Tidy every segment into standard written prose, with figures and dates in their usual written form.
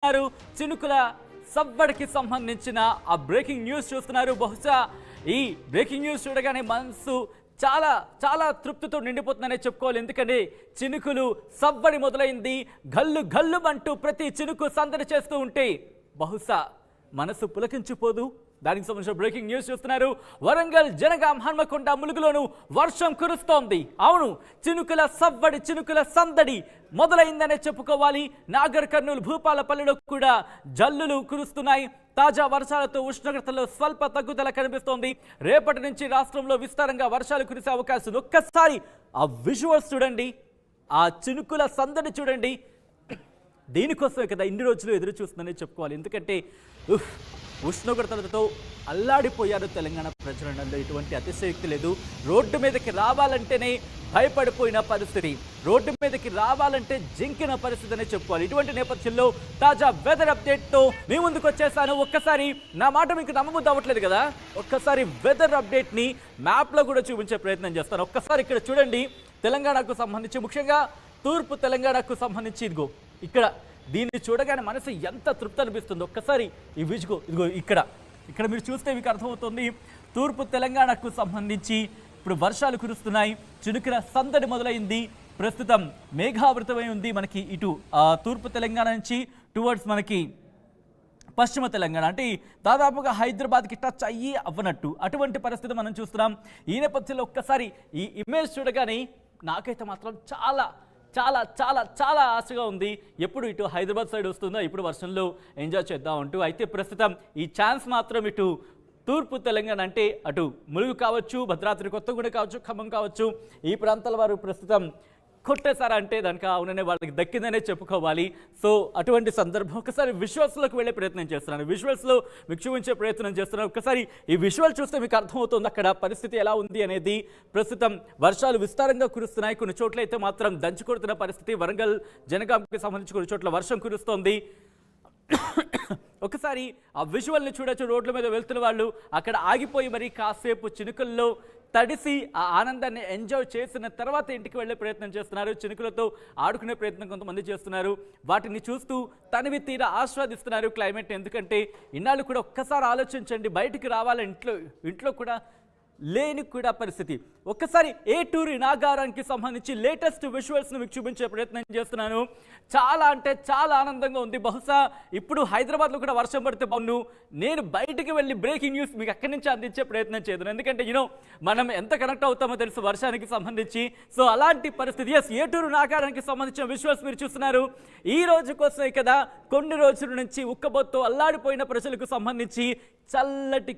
చినుకుల సవ్వడికి సంబంధించిన ఆ breaking news చూస్తున్నారు. బహుశా ఈ బ్రేకింగ్ న్యూస్ చూడగానే మనసు చాలా చాలా తృప్తితో నిండిపోతుందనే చెప్పుకోవాలి. ఎందుకంటే చినుకులు సవ్వడి మొదలైంది. గల్లు గల్లుమంటూ ప్రతి చినుకు సందడి చేస్తూ ఉంటే బహుశా మనసు పులకించిపోదు. దానికి సంబంధించిన బ్రేకింగ్ న్యూస్ చూస్తున్నారు. వరంగల్, జనగాం, హన్మకొండ, ములుగులోను వర్షం కురుస్తోంది. అవును, చినుకుల సవ్వడి, చినుకుల సందడి మొదలైందనే చెప్పుకోవాలి. నాగర్ కర్నూలు, భూపాలపల్లిలో కూడా జల్లులు కురుస్తున్నాయి. తాజా వర్షాలతో ఉష్ణోగ్రతలో స్వల్ప తగ్గుదల కనిపిస్తోంది. రేపటి నుంచి రాష్ట్రంలో విస్తారంగా వర్షాలు కురిసే అవకాశం. ఒక్కసారి ఆ విజువల్స్ చూడండి, ఆ చినుకుల సందడి చూడండి. దీనికోసమే కదా ఇన్ని రోజులు ఎదురు చూస్తుందని చెప్పుకోవాలి. ఎందుకంటే ఉష్ణోగ్రతలతో అల్లాడిపోయారు తెలంగాణ ప్రజలందరూ. ఎటువంటి అతిశయోక్తి లేదు. రోడ్డు మీదకి రావాలంటేనే భయపడిపోయిన పరిస్థితి, రోడ్డు మీదకి రావాలంటే జంకిన పరిస్థితి అనే చెప్పుకోవాలి. ఇటువంటి నేపథ్యంలో తాజా వెదర్ అప్డేట్తో మీ ముందుకు వచ్చేసాను. ఒక్కసారి నా మాట మీకు నమ్మబుద్ధి అవ్వట్లేదు కదా, ఒక్కసారి వెదర్ అప్డేట్ని మ్యాప్లో కూడా చూపించే ప్రయత్నం చేస్తాను. ఒక్కసారి ఇక్కడ చూడండి, తెలంగాణకు సంబంధించి, ముఖ్యంగా తూర్పు తెలంగాణకు సంబంధించి ఇదిగో ఇక్కడ దీన్ని చూడగానే మనసు ఎంత తృప్తి అనిపిస్తుందో. ఒక్కసారి ఈ విజుగో ఇదిగో ఇక్కడ మీరు చూస్తే మీకు అర్థమవుతుంది. తూర్పు తెలంగాణకు సంబంధించి ఇప్పుడు వర్షాలు కురుస్తున్నాయి. చినుకుల సందడి మొదలైంది. ప్రస్తుతం మేఘావృతమై ఉంది మనకి ఇటు తూర్పు తెలంగాణ నుంచి టువర్డ్స్ మనకి పశ్చిమ తెలంగాణ, అంటే దాదాపుగా హైదరాబాద్కి టచ్ అయ్యి అవ్వనట్టు అటువంటి పరిస్థితి మనం చూస్తున్నాం. ఈ నేపథ్యంలో ఒక్కసారి ఈ ఇమేజ్ చూడగానే నాకైతే మాత్రం చాలా చాలా చాలా చాలా ఆశగా ఉంది. ఎప్పుడు ఇటు హైదరాబాద్ సైడ్ వస్తుందో, ఇప్పుడు వర్షంలో ఎంజాయ్ చేద్దాం అంటూ. అయితే ప్రస్తుతం ఈ ఛాన్స్ మాత్రం ఇటు తూర్పు తెలంగాణ, అంటే అటు ములుగు కావచ్చు, భద్రాద్రి కొత్తగూడెం కావచ్చు, ఖమ్మం కావచ్చు, ఈ ప్రాంతాల వారు ప్రస్తుతం కొట్టేశారా అంటే దానికి అవుననే వాళ్ళకి దక్కిందనే చెప్పుకోవాలి. సో అటువంటి సందర్భం ఒకసారి విజువల్స్లోకి వెళ్ళే ప్రయత్నం చేస్తున్నాను. విజువల్స్లో మీకు చూపించే ప్రయత్నం చేస్తున్నాను. ఒకసారి ఈ విజువల్ చూస్తే మీకు అర్థమవుతుంది అక్కడ పరిస్థితి ఎలా ఉంది అనేది. ప్రస్తుతం వర్షాలు విస్తారంగా కురుస్తున్నాయి. కొన్ని చోట్ల అయితే మాత్రం దంచి కొడుతున్న పరిస్థితి. వరంగల్, జనగాంకి సంబంధించి కొన్ని చోట్ల వర్షం కురుస్తోంది. ఒకసారి ఆ విజువల్ని చూడొచ్చు. రోడ్ల మీద వెళ్తున్న వాళ్ళు అక్కడ ఆగిపోయి మరి కాసేపు చినుకల్లో తడిసి ఆ ఆనందాన్ని ఎంజాయ్ చేసిన తర్వాత ఇంటికి వెళ్ళే ప్రయత్నం చేస్తున్నారు. చినుకులతో ఆడుకునే ప్రయత్నం కొంతమంది చేస్తున్నారు. వాటిని చూస్తూ తనివి తీరా ఆస్వాదిస్తున్నారు క్లైమేట్. ఎందుకంటే ఇన్నాళ్ళు కూడా ఒక్కసారి ఆలోచించండి, బయటికి రావాలి ఇంట్లో కూడా లేని కూడా పరిస్థితి. ఒక్కసారి ఏ టూర్ ఇనాగారానికి సంబంధించి లేటెస్ట్ విజువల్స్ను మీకు చూపించే ప్రయత్నం చేస్తున్నాను. చాలా అంటే చాలా ఆనందంగా ఉంది. బహుశా ఇప్పుడు హైదరాబాద్లో కూడా వర్షం పడితే బాగుండు. నేను బయటికి వెళ్ళి బ్రేకింగ్ న్యూస్ మీకు అక్కడి నుంచి అందించే ప్రయత్నం చేద్దాను. ఎందుకంటే మనం ఎంత కనెక్ట్ అవుతామో తెలుసు వర్షానికి సంబంధించి. సో అలాంటి పరిస్థితి. ఏ టూర్ ఇనాగారానికి సంబంధించిన విజువల్స్ మీరు చూస్తున్నారు. ఈ రోజు కోసమే కదా కొన్ని రోజుల నుంచి ఉక్కబోతో అల్లాడిపోయిన ప్రజలకు సంబంధించి చల్లటి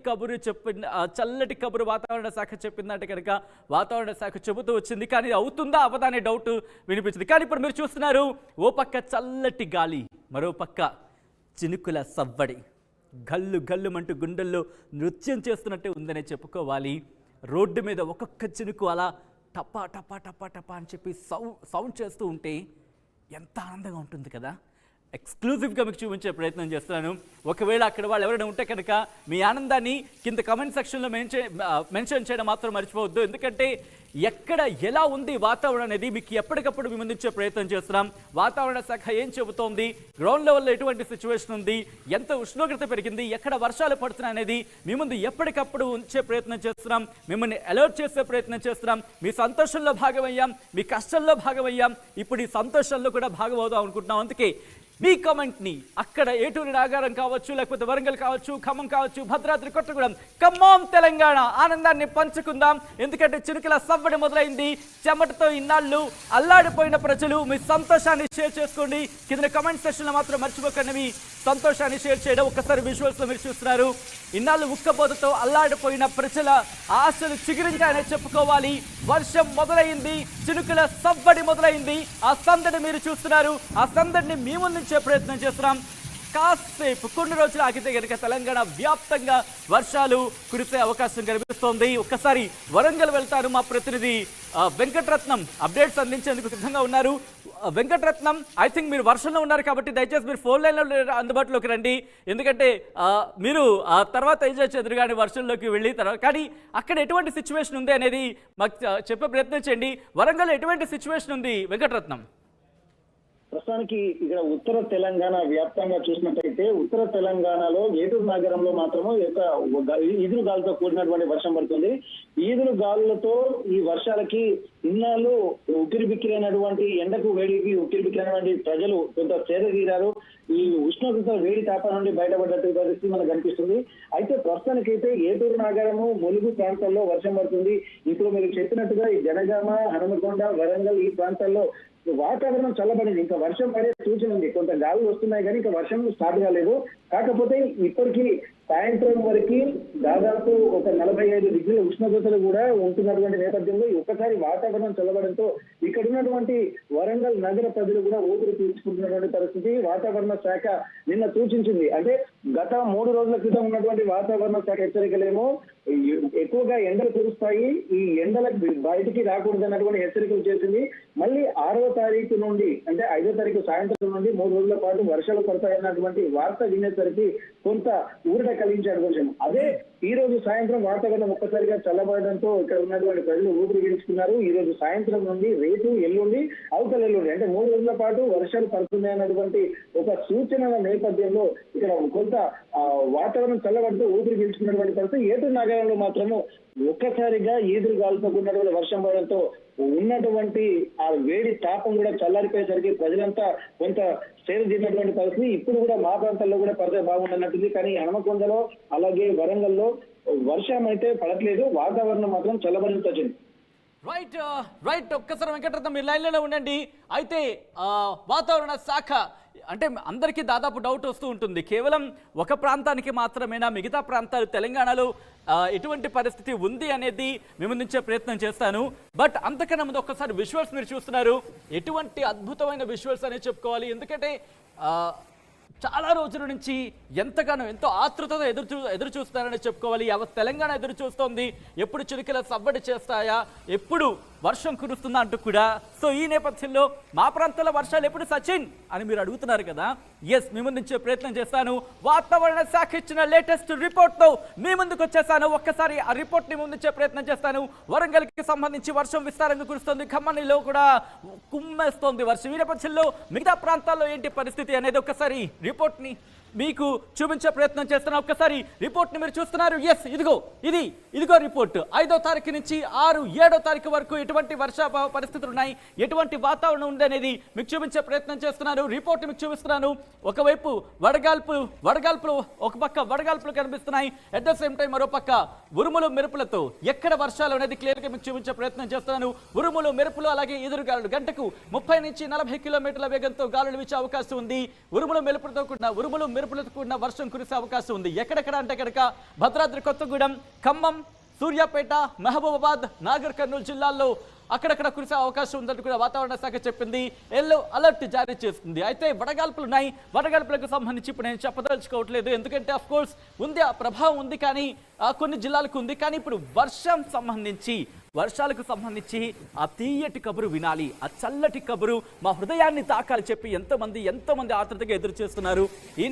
కబురు వాతావరణ శాఖ చెప్పిందంటే కనుక వాతావరణ శాఖ చెబుతూ వచ్చింది. కానీ అవుతుందా అవదా అనే డౌట్ వినిపించింది. కానీ ఇప్పుడు మీరు చూస్తున్నారు, ఓ పక్క చల్లటి గాలి, మరో పక్క చినుకుల సవ్వడి. గల్లు గల్లుమంటూ గుండెల్లో నృత్యం చేస్తున్నట్టే ఉందనే చెప్పుకోవాలి. రోడ్డు మీద ఒక్కొక్క చినుకు అలా టపా టపా టపా టపా అని చెప్పి సౌండ్ చేస్తూ ఉంటే ఎంత ఆనందంగా ఉంటుంది కదా. ఎక్స్క్లూజివ్గా మీకు చూపించే ప్రయత్నం చేస్తున్నాను. ఒకవేళ అక్కడ వాళ్ళు ఎవరైనా ఉంటే కనుక మీ ఆనందాన్ని కింద కమెంట్ సెక్షన్లో మెన్షన్ చేయడం మాత్రం మర్చిపోవద్దు. ఎందుకంటే ఎక్కడ ఎలా ఉంది వాతావరణం అనేది మీకు ఎప్పటికప్పుడు మీ ముందుంచే ప్రయత్నం చేస్తున్నాం. వాతావరణ శాఖ ఏం చెబుతోంది, గ్రౌండ్ లెవెల్లో ఎటువంటి సిచ్యువేషన్ ఉంది, ఎంత ఉష్ణోగ్రత పెరిగింది, ఎక్కడ వర్షాలు పడుతున్నాయి అనేది మీ ముందు ఎప్పటికప్పుడు ఉంచే ప్రయత్నం చేస్తున్నాం. మిమ్మల్ని అలర్ట్ చేసే ప్రయత్నం చేస్తున్నాం. మీ సంతోషంలో భాగమయ్యాం, మీ కష్టంలో భాగమయ్యాం, ఇప్పుడు ఈ సంతోషంలో కూడా భాగమవుదాం అనుకుంటున్నాం. అందుకే మీ కమెంట్ని అక్కడ ఏటూరి నాగారం కావచ్చు, లేకపోతే వరంగల్ కావచ్చు, ఖమ్మం కావచ్చు, భద్రాద్రి కొత్తగూడెం, ఖమ్మం తెలంగాణ ఆనందాన్ని పంచుకుందాం. ఎందుకంటే చినుకుల సవ్వడి మొదలైంది. చెమటతో ఇన్నాళ్ళు అల్లాడిపోయిన ప్రజలు మీ సంతోషాన్ని షేర్ చేసుకోండి. కింద కమెంట్ సెక్షన్లో మాత్రం మర్చిపోకండి మీ సంతోషాన్ని షేర్ చేయడం. ఒక్కసారి విజువల్స్లో మీరు చూస్తున్నారు. ఇన్నాళ్ళు ఉక్కబోతతో అల్లాడిపోయిన ప్రజల ఆశలు చిగురించాయని చెప్పుకోవాలి. వర్షం మొదలైంది, చినుకుల సవ్వడి మొదలైంది. ఆ సందడి మీరు చూస్తున్నారు. ఆ సందడిని మీ ముందు ప్రయత్నం చేస్తున్నాం. కాసేపు కొన్ని రోజులు ఆగితే కనుక తెలంగాణ వ్యాప్తంగా వర్షాలు కురిసే అవకాశం కనిపిస్తోంది. ఒక్కసారి వరంగల్ వెళ్తారు. మా ప్రతినిధి వెంకటరత్నం అప్డేట్స్ అందించేందుకు సిద్ధంగా ఉన్నారు. వెంకటరత్నం, ఐ థింక్ మీరు వర్షంలో ఉన్నారు కాబట్టి దయచేసి మీరు ఫోన్ లైన్లో అందుబాటులోకి రండి. ఎందుకంటే మీరు ఆ తర్వాత ఎంజాయ్ చేద్దరు కానీ వర్షంలోకి వెళ్ళి తర్వాత. కానీ అక్కడ ఎటువంటి సిచ్యువేషన్ ఉంది అనేది మాకు చెప్పే ప్రయత్నం చేయండి. వరంగల్ ఎటువంటి సిచ్యువేషన్ ఉంది వెంకటరత్నం? ప్రస్తుతానికి ఇక్కడ ఉత్తర తెలంగాణ వ్యాప్తంగా చూసినట్టయితే ఉత్తర తెలంగాణలో ఏటూరు నగరంలో మాత్రము ఈదురు గాలులతో కూడినటువంటి వర్షం పడుతుంది. ఈదురు గాలులతో ఈ వర్షాలకి ఇన్నాళ్ళు ఉక్కిరిబిక్కిరైనటువంటి ఎండకు వేడికి ఉక్కిరిబిక్కిరైనటువంటి ప్రజలు కొంత సేద తీరారు. ఈ ఉష్ణోగ్రత వేడి తాపం నుండి బయటపడ్డట్టు పరిస్థితి మనకు కనిపిస్తుంది. అయితే ప్రస్తుతానికైతే ఏటూరు నగరము ములుగు ప్రాంతాల్లో వర్షం పడుతుంది. ఇప్పుడు మీరు చెప్పినట్టుగా ఈ జనగామ, హనుమకొండ, వరంగల్ ఈ ప్రాంతాల్లో వాతావరణం చల్లబడింది. ఇంకా వర్షం పడే సూచన ఉంది. కొంత గాలులు వస్తున్నాయి కానీ ఇంకా వర్షం స్టార్ట్ కాలేదు. కాకపోతే ఇప్పటికీ సాయంత్రం వరకు దాదాపు ఒక 45 డిగ్రీల ఉష్ణోగ్రతలు కూడా ఉంటున్నటువంటి నేపథ్యంలో ఒక్కసారి వాతావరణం చల్లబడంతో ఇక్కడ ఉన్నటువంటి వరంగల్ నగర ప్రజలు కూడా ఊపిరి పీల్చుకుంటున్నటువంటి పరిస్థితి వాతావరణ శాఖ నిన్న సూచించింది. అంటే గత 3 రోజుల క్రితం ఉన్నటువంటి వాతావరణ శాఖ హెచ్చరికలేమో ఎక్కువగా ఎండలు కురుస్తాయి, ఈ ఎండలకు బయటికి రాకూడదు అన్నటువంటి హెచ్చరికలు చేసింది. మళ్ళీ 6వ తారీఖు నుండి అంటే 5వ తారీఖు సాయంత్రం నుండి 3 రోజుల పాటు వర్షాలు పడతాయన్నటువంటి వార్త వినేసరికి కొంత ఊరట కలిగించాడు కొంచెం. అదే ఈ రోజు సాయంత్రం వాతావరణం ఒక్కసారిగా చల్లబడడంతో ఇక్కడ ఉన్నటువంటి ప్రజలు ఊపిరి పీల్చుకున్నారు. ఈ రోజు సాయంత్రం నుండి రేపు ఎల్లుండి అవతల ఎల్లుండి అంటే 3 రోజుల పాటు వర్షాలు పడుతున్నాయి అన్నటువంటి ఒక సూచనల నేపథ్యంలో ఇక్కడ కొంత వాతావరణం చల్లబడుతూ ఊపిరి పీల్చుకున్నటువంటి పరిస్థితి. ఏటూరు నగరంలో మాత్రము ఒక్కసారిగా ఈదురు గాలులతో కూడినటువంటి వర్షం పడడంతో ఉన్నటువంటి ఆ వేడి తాపం కూడా చల్లారిపోయేసరికి ప్రజలంతా కొంత సేద తీరినటువంటి పరిస్థితి. ఇప్పుడు కూడా మా ప్రాంతాల్లో కూడా పడితే బాగుండన్నట్టుంది. కానీ హనుమకొండలో అలాగే వరంగల్లో వర్షం అయితే పడట్లేదు, వాతావరణం మాత్రం చల్లబడి వచ్చింది. రైట్ ఒక్కసారి వెంకటరత్నం మీరు లైన్లోనే ఉండండి. అయితే వాతావరణ శాఖ అంటే అందరికీ దాదాపు డౌట్ వస్తూ ఉంటుంది, కేవలం ఒక ప్రాంతానికి మాత్రమేనా, మిగతా ప్రాంతాలు తెలంగాణలో ఎటువంటి పరిస్థితి ఉంది అనేది మీ ముందుంచే ప్రయత్నం చేస్తాను. బట్ అంతకన్నా ముందు ఒక్కసారి విజువల్స్ మీరు చూస్తున్నారు, ఎటువంటి అద్భుతమైన విజువల్స్ అనేది చెప్పుకోవాలి. ఎందుకంటే చాలా రోజుల నుంచి ఎంతో ఆతృతతో ఎదురు చూస్తారని చెప్పుకోవాలి. తెలంగాణ ఎదురు చూస్తోంది, ఎప్పుడు చిరుకల సవ్వడి చేస్తాయా, ఎప్పుడు వర్షం కురుస్తుందా అంటూ కూడా. సో ఈ నేపథ్యంలో మా ప్రాంతంలో వర్షాలు ఎప్పుడు సచిన్ అని మీరు అడుగుతున్నారు కదా. ఎస్, మీ ముందు నుంచే ప్రయత్నం చేస్తాను. వాతావరణ శాఖ ఇచ్చిన లేటెస్ట్ రిపోర్ట్తో మీ ముందుకు వచ్చేసాను. ఒక్కసారి ఆ రిపోర్ట్ని ముందుంచే ప్రయత్నం చేస్తాను. వరంగల్కి సంబంధించి వర్షం విస్తారంగా కురుస్తుంది, ఖమ్మంలో కూడా కుమ్మేస్తోంది వర్షం. ఈ నేపథ్యంలో మిగతా ప్రాంతాల్లో ఏంటి పరిస్థితి అనేది ఒక్కసారి రిపోర్ట్ని మీకు చూపించే ప్రయత్నం చేస్తున్నా. ఒక్కసారి రిపోర్ట్ని మీరు చూస్తున్నారు. ఎస్, ఇదిగో రిపోర్ట్. 5వ తారీఖు నుంచి 6, 7వ తారీఖు వరకు ఎటువంటి వర్షాభావ పరిస్థితులు ఉన్నాయి, ఎటువంటి వాతావరణం ఉంది అనేది మీకు చూపించే ప్రయత్నం చేస్తున్నాను. రిపోర్ట్ మీకు చూపిస్తున్నాను. ఒకవైపు వడగాల్పులు ఒక పక్క వడగాల్పులు కనిపిస్తున్నాయి. అట్ ద సేమ్ టైం మరో పక్క ఉరుములు మెరుపులతో ఎక్కడ వర్షాలు అనేది క్లియర్గా మీకు చూపించే ప్రయత్నం చేస్తున్నాను. ఉరుములు మెరుపులు అలాగే ఎదురుగాలులు గంటకు 30 నుంచి 40 కిలోమీటర్ల వేగంతో గాలులు వీచే అవకాశం ఉంది. ఉరుములు మెరుపులతో కూడిన వర్షం కురిసే అవకాశం ఉంది. ఎక్కడెక్కడ అంటే కనుక భద్రాద్రి కొత్తగూడెం, ఖమ్మం, సూర్యాపేట, మహబూబాబాద్, నాగర్ కర్నూలు జిల్లాల్లో అక్కడక్కడ కురిసే అవకాశం ఉందంటూ కూడా వాతావరణ శాఖ చెప్పింది. ఎల్లో అలర్ట్ జారీ చేస్తుంది. అయితే వడగాల్పులు ఉన్నాయి. వడగాల్పులకు సంబంధించి ఇప్పుడు నేను చెప్పదలుచుకోవట్లేదు, ఎందుకంటే అఫ్ కోర్స్ ఉంది, ఆ ప్రభావం ఉంది, కానీ కొన్ని జిల్లాలకు ఉంది. కానీ ఇప్పుడు వర్షాలకు సంబంధించి ఆ తీయటి కబురు వినాలి, ఆ చల్లటి కబురు మా హృదయాన్ని తాకాలి చెప్పి ఎంతోమంది ఆతృతగా ఎదురు చేస్తున్నారు. ఈ